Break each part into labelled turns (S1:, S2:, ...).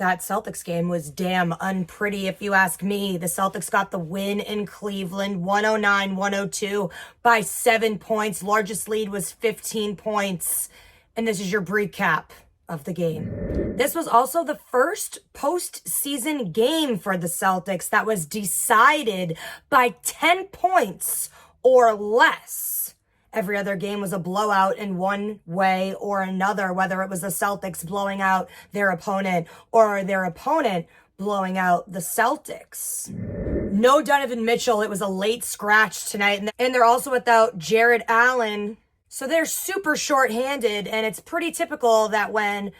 S1: That Celtics game was damn unpretty, if you ask me. The Celtics got the win in Cleveland, 109-102 by 7 points. Largest lead was 15 points. And this is your recap of the game. This was also the first postseason game for the Celtics that was decided by 10 points or less. Every other game was a blowout in one way or another, whether it was the Celtics blowing out their opponent or their opponent blowing out the Celtics. No Donovan Mitchell. It was a late scratch tonight. And they're also without Jared Allen. So they're super shorthanded. And it's pretty typical that when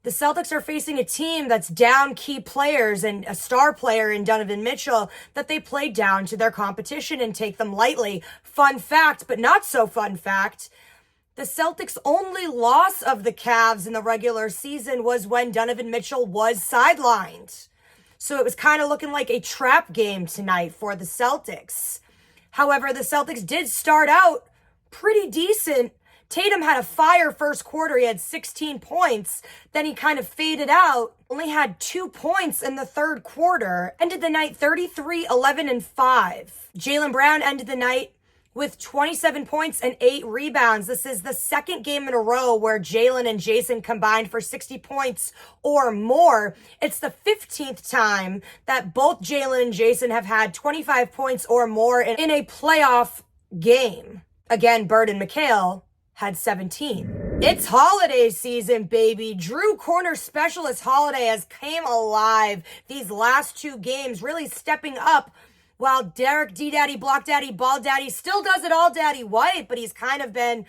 S1: the Celtics are facing a team that's down key players and a star player in Donovan Mitchell, that they play down to their competition and take them lightly. Fun fact, but not so fun fact, the Celtics' only loss of the Cavs in the regular season was when Donovan Mitchell was sidelined. So it was kind of looking like a trap game tonight for the Celtics. However, the Celtics did start out pretty decent. Tatum had a fire first quarter. He had 16 points. Then he kind of faded out. Only had 2 points in the third quarter. Ended the night 33-11-5. Jaylen Brown ended the night with 27 points and 8 rebounds. This is the second game in a row where Jaylen and Jason combined for 60 points or more. It's the 15th time that both Jaylen and Jason have had 25 points or more in a playoff game. Again, Bird and McHale had 17. It's holiday season, baby. Drew Corner Specialist Holiday has came alive these last 2 games, really stepping up, while Derek D-Daddy, Block Daddy, Ball Daddy still does it all Daddy White, but he's kind of been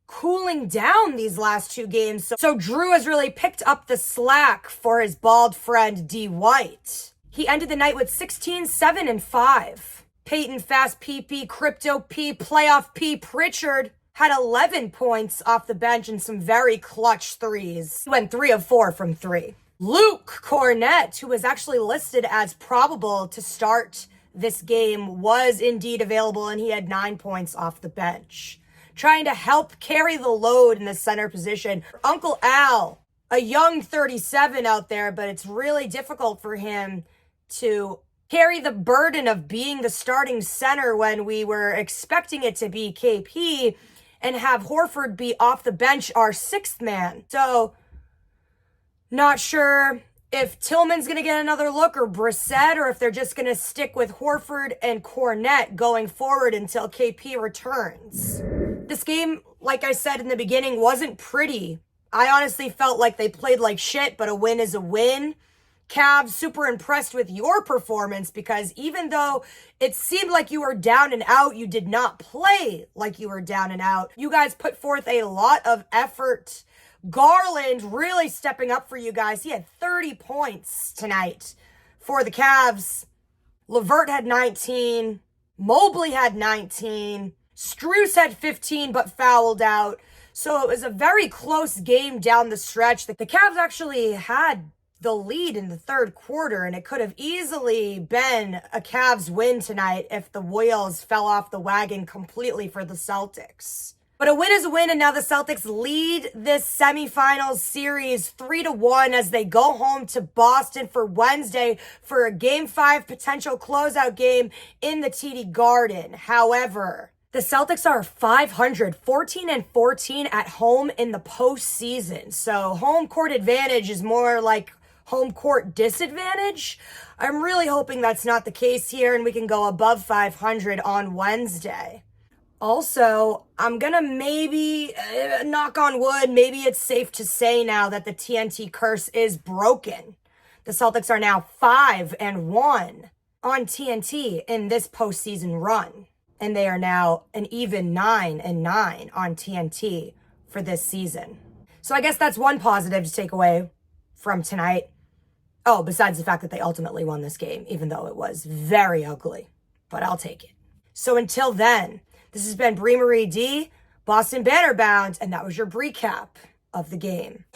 S1: cooling down these last 2 games. So Drew has really picked up the slack for his bald friend D White. He ended the night with 16, 7, and 5. Peyton Fast PP, Crypto P, Playoff P, Pritchard had 11 points off the bench and some very clutch threes. He went 3 of 4 from 3. Luke Cornett, who was actually listed as probable to start this game, was indeed available, and he had 9 points off the bench. Trying to help carry the load in the center position. Uncle Al, a young 37 out there, but it's really difficult for him to carry the burden of being the starting center when we were expecting it to be KP, and have Horford be off the bench, our 6th man. So, not sure if Tillman's going to get another look or Brissett, or if they're just going to stick with Horford and Cornett going forward until KP returns. This game, like I said in the beginning, wasn't pretty. I honestly felt like they played like shit, but a win is a win. Cavs, super impressed with your performance, because even though it seemed like you were down and out, you did not play like you were down and out. You guys put forth a lot of effort. Garland really stepping up for you guys. He had 30 points tonight for the Cavs. LeVert had 19. Mobley had 19. Strus had 15 but fouled out. So it was a very close game down the stretch. The Cavs actually had the lead in the third quarter, and it could have easily been a Cavs win tonight if the wheels fell off the wagon completely for the Celtics. But a win is a win, and now the Celtics lead this semifinals series 3-1 as they go home to Boston for Wednesday for a Game 5 potential closeout game in the TD Garden. However, the Celtics are 500, 14-14 at home in the postseason. So home court advantage is more like home court disadvantage. I'm really hoping that's not the case here and we can go above 500 on Wednesday. Also, I'm gonna maybe, knock on wood, maybe it's safe to say now that the TNT curse is broken. The Celtics are now 5-1 on TNT in this postseason run. And they are now an even 9-9 on TNT for this season. So I guess that's one positive to take away from tonight. Oh, besides the fact that they ultimately won this game, even though it was very ugly. But I'll take it. So until then, this has been Brie Marie D, Boston Banner Bound, and that was your recap of the game.